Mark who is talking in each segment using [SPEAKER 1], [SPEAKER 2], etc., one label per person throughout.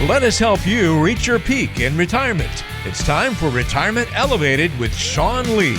[SPEAKER 1] Let us help you reach your peak in retirement. It's time for Retirement Elevated with Sean Lee.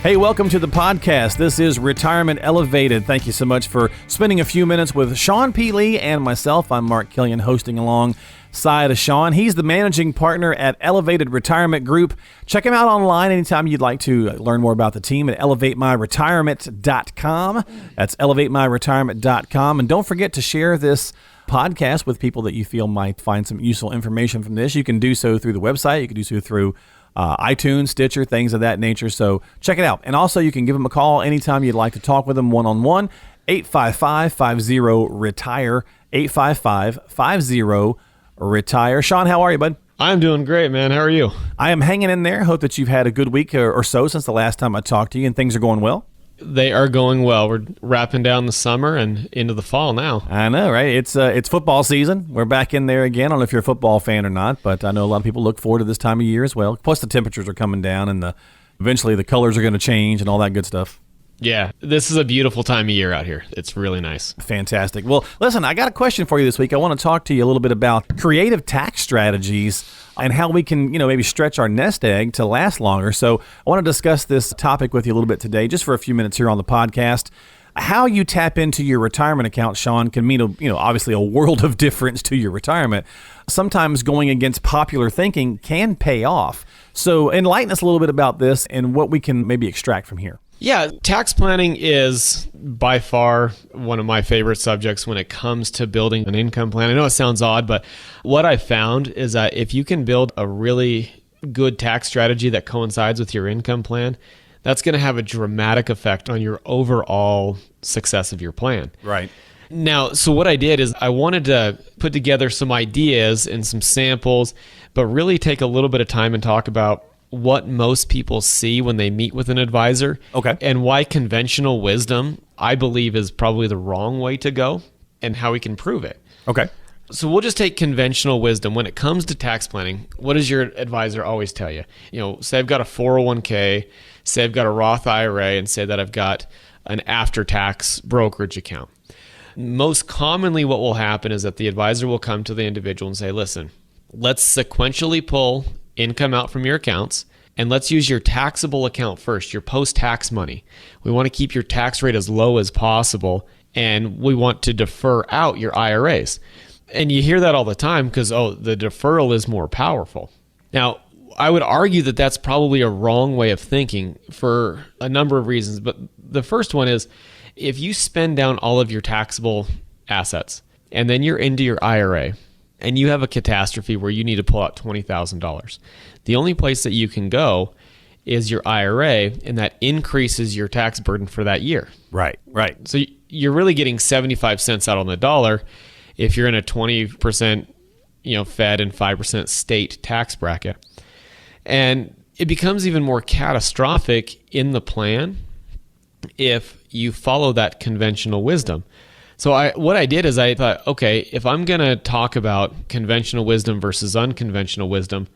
[SPEAKER 2] Hey, welcome to the podcast. This is Retirement Elevated. Thank you so much for spending a few minutes with Sean P. Lee and myself. I'm Mark Killian, hosting alongside of Sean. He's the managing partner at Elevated Retirement Group. Check him out online anytime you'd like to learn more about the team at elevatemyretirement.com. That's elevatemyretirement.com. And don't forget to share this podcast with people that you feel might find some useful information from this. You can do so through the website. You can do so through iTunes, Stitcher, things of that nature. So check it out. And also you can give them a call anytime you'd like to talk with them one-on-one, 855-50-RETIRE, 855-50-RETIRE. Sean, how are you, bud?
[SPEAKER 3] I'm doing great, man. How are you?
[SPEAKER 2] I am hanging in there. Hope that you've had a good week or so since the last time I talked to you and things are going well.
[SPEAKER 3] They are going well. We're wrapping down the summer and into the fall now.
[SPEAKER 2] I know, right? It's football season. We're back in there again. I don't know if you're a football fan or not, but I know a lot of people look forward to this time of year as well. Plus the temperatures are coming down and eventually the colors are going to change and all that good stuff.
[SPEAKER 3] Yeah, this is a beautiful time of year out here. It's really nice.
[SPEAKER 2] Fantastic. Well, listen, I got a question for you this week. I want to talk to you a little bit about creative tax strategies and how we can, maybe stretch our nest egg to last longer. So I want to discuss this topic with you a little bit today, just for a few minutes here on the podcast. How you tap into your retirement account, Sean, can mean, obviously a world of difference to your retirement. Sometimes going against popular thinking can pay off. So enlighten us a little bit about this and what we can maybe extract from here.
[SPEAKER 3] Yeah, tax planning is by far one of my favorite subjects when it comes to building an income plan. I know it sounds odd, but what I found is that if you can build a really good tax strategy that coincides with your income plan, that's going to have a dramatic effect on your overall success of your plan.
[SPEAKER 2] Right.
[SPEAKER 3] Now, so what I did is I wanted to put together some ideas and some samples, but really take a little bit of time and talk about what most people see when they meet with an advisor.
[SPEAKER 2] Okay.
[SPEAKER 3] And why conventional wisdom, I believe, is probably the wrong way to go and how we can prove it.
[SPEAKER 2] Okay.
[SPEAKER 3] So we'll just take conventional wisdom. When it comes to tax planning, what does your advisor always tell you? Say I've got a 401k, say I've got a Roth IRA, and say that I've got an after-tax brokerage account. Most commonly what will happen is that the advisor will come to the individual and say, listen, let's sequentially pull income out from your accounts, and let's use your taxable account first, your post-tax money. We want to keep your tax rate as low as possible, and we want to defer out your IRAs. And you hear that all the time because, the deferral is more powerful. Now, I would argue that that's probably a wrong way of thinking for a number of reasons, but the first one is if you spend down all of your taxable assets, and then you're into your IRA, and you have a catastrophe where you need to pull out $20,000, the only place that you can go is your IRA, and that increases your tax burden for that year.
[SPEAKER 2] Right.
[SPEAKER 3] So you're really getting 75 cents out on the dollar if you're in a 20% Fed and 5% state tax bracket. And it becomes even more catastrophic in the plan if you follow that conventional wisdom. So what I did is I thought, okay, if I'm going to talk about conventional wisdom versus unconventional wisdom,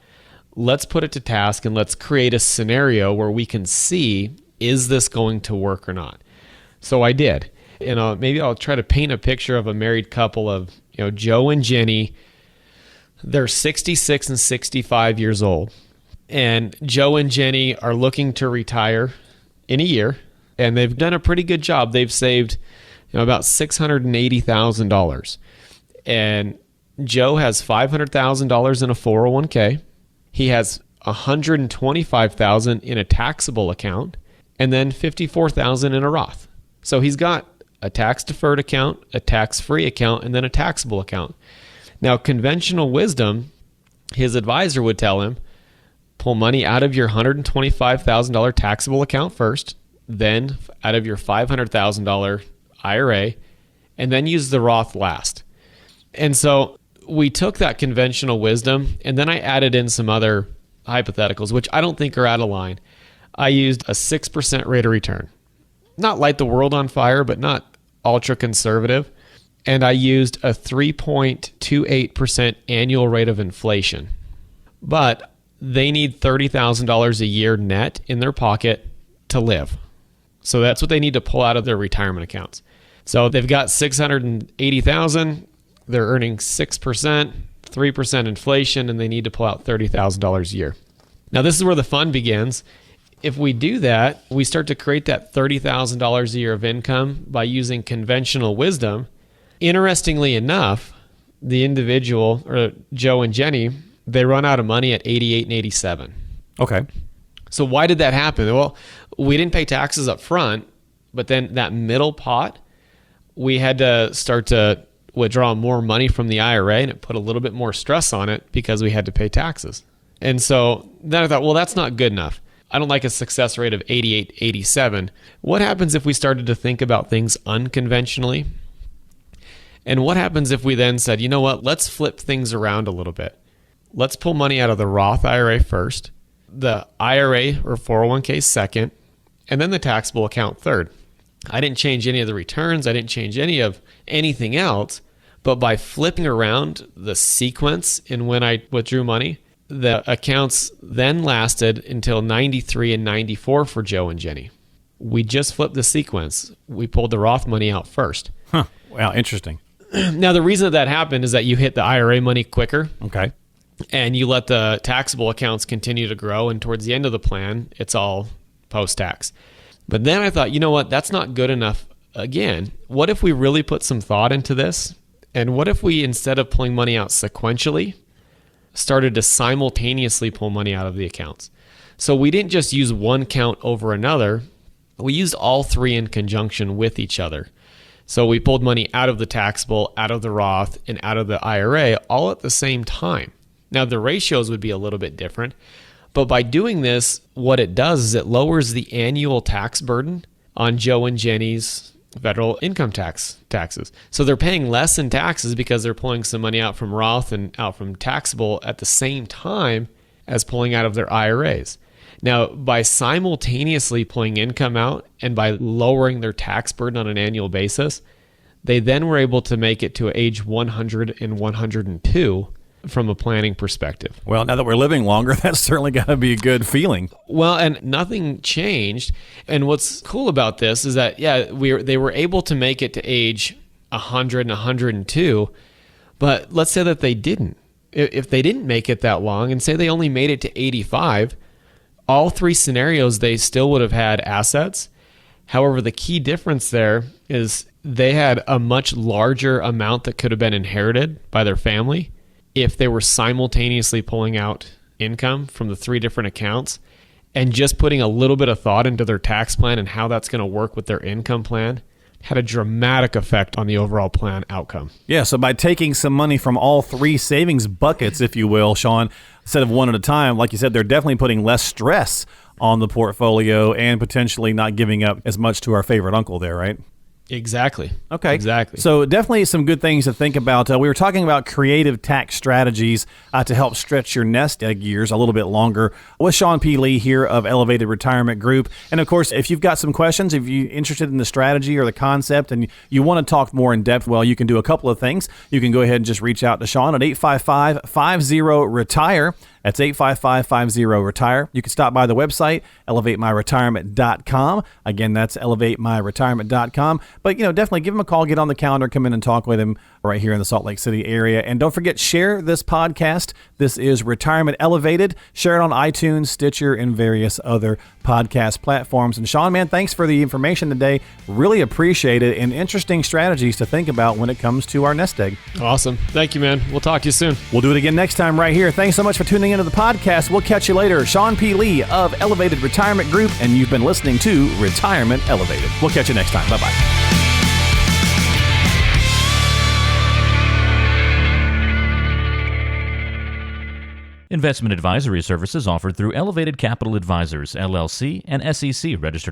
[SPEAKER 3] let's put it to task and let's create a scenario where we can see, is this going to work or not? So I did. Maybe I'll try to paint a picture of a married couple of, Joe and Jenny. They're 66 and 65 years old. And Joe and Jenny are looking to retire in a year, and they've done a pretty good job. They've saved about $680,000. And Joe has $500,000 in a 401k. He has $125,000 in a taxable account, and then $54,000 in a Roth. So he's got a tax-deferred account, a tax-free account, and then a taxable account. Now, conventional wisdom, his advisor would tell him, pull money out of your $125,000 taxable account first, then out of your $500,000 IRA, and then use the Roth last. And so we took that conventional wisdom, and then I added in some other hypotheticals, which I don't think are out of line. I used a 6% rate of return. Not light the world on fire, but not ultra conservative. And I used a 3.28% annual rate of inflation. But they need $30,000 a year net in their pocket to live. So that's what they need to pull out of their retirement accounts. So they've got $680,000. They're earning 6%, 3% inflation, and they need to pull out $30,000 a year. Now, this is where the fun begins. If we do that, we start to create that $30,000 a year of income by using conventional wisdom. Interestingly enough, the individual, or Joe and Jenny, they run out of money at 88 and 87.
[SPEAKER 2] Okay.
[SPEAKER 3] So why did that happen? Well, we didn't pay taxes up front, but then that middle pot, we had to start to withdraw more money from the IRA, and it put a little bit more stress on it because we had to pay taxes. And so then I thought, well, that's not good enough. I don't like a success rate of 88, 87. What happens if we started to think about things unconventionally? And what happens if we then said, you know what, let's flip things around a little bit. Let's pull money out of the Roth IRA first, the IRA or 401k second, and then the taxable account third. I didn't change any of the returns. I didn't change any of anything else. But by flipping around the sequence in when I withdrew money, the accounts then lasted until 93 and 94 for Joe and Jenny. We just flipped the sequence. We pulled the Roth money out first.
[SPEAKER 2] Huh. Wow, interesting.
[SPEAKER 3] Now, the reason that happened is that you hit the IRA money quicker.
[SPEAKER 2] Okay.
[SPEAKER 3] And you let the taxable accounts continue to grow. And towards the end of the plan, it's all post-tax. But then I thought, you know what? That's not good enough. Again, what if we really put some thought into this? And what if we, instead of pulling money out sequentially, started to simultaneously pull money out of the accounts? So we didn't just use one count over another. We used all three in conjunction with each other. So we pulled money out of the taxable, out of the Roth, and out of the IRA all at the same time. Now, the ratios would be a little bit different. But by doing this, what it does is it lowers the annual tax burden on Joe and Jenny's federal income taxes. So they're paying less in taxes because they're pulling some money out from Roth and out from taxable at the same time as pulling out of their IRAs. Now, by simultaneously pulling income out and by lowering their tax burden on an annual basis, they then were able to make it to age 100 and 102 from a planning perspective.
[SPEAKER 2] Well, now that we're living longer, that's certainly got to be a good feeling.
[SPEAKER 3] Well, and nothing changed. And what's cool about this is that, yeah, they were able to make it to age 100 and 102, but let's say that they didn't. If they didn't make it that long, and say they only made it to 85, all three scenarios, they still would have had assets. However, the key difference there is they had a much larger amount that could have been inherited by their family if they were simultaneously pulling out income from the three different accounts and just putting a little bit of thought into their tax plan and how that's going to work with their income plan had a dramatic effect on the overall plan outcome.
[SPEAKER 2] Yeah, so by taking some money from all three savings buckets, if you will, Sean, instead of one at a time, like you said, they're definitely putting less stress on the portfolio and potentially not giving up as much to our favorite uncle there, right?
[SPEAKER 3] Exactly.
[SPEAKER 2] Okay.
[SPEAKER 3] Exactly.
[SPEAKER 2] So definitely some good things to think about. We were talking about creative tax strategies to help stretch your nest egg years a little bit longer with Sean P. Lee here of Elevated Retirement Group. And of course, if you've got some questions, if you're interested in the strategy or the concept and you want to talk more in depth, well, you can do a couple of things. You can go ahead and just reach out to Sean at 855-50-RETIRE. That's 855-50-RETIRE. You can stop by the website, elevatemyretirement.com. Again, that's elevatemyretirement.com. But, definitely give him a call, get on the calendar, come in and talk with him right here in the Salt Lake City area. And don't forget, share this podcast. This is Retirement Elevated. Share it on iTunes, Stitcher, and various other podcast platforms. And Sean, man, thanks for the information today. Really appreciate it, and interesting strategies to think about when it comes to our nest egg.
[SPEAKER 3] Awesome. Thank you, man. We'll talk to you soon.
[SPEAKER 2] We'll do it again next time right here. Thanks so much for tuning into the podcast. We'll catch you later. Sean P. Lee of Elevated Retirement Group, and you've been listening to Retirement Elevated. We'll catch you next time. Bye-bye.
[SPEAKER 4] Investment advisory services offered through Elevated Capital Advisors, LLC, and SEC registered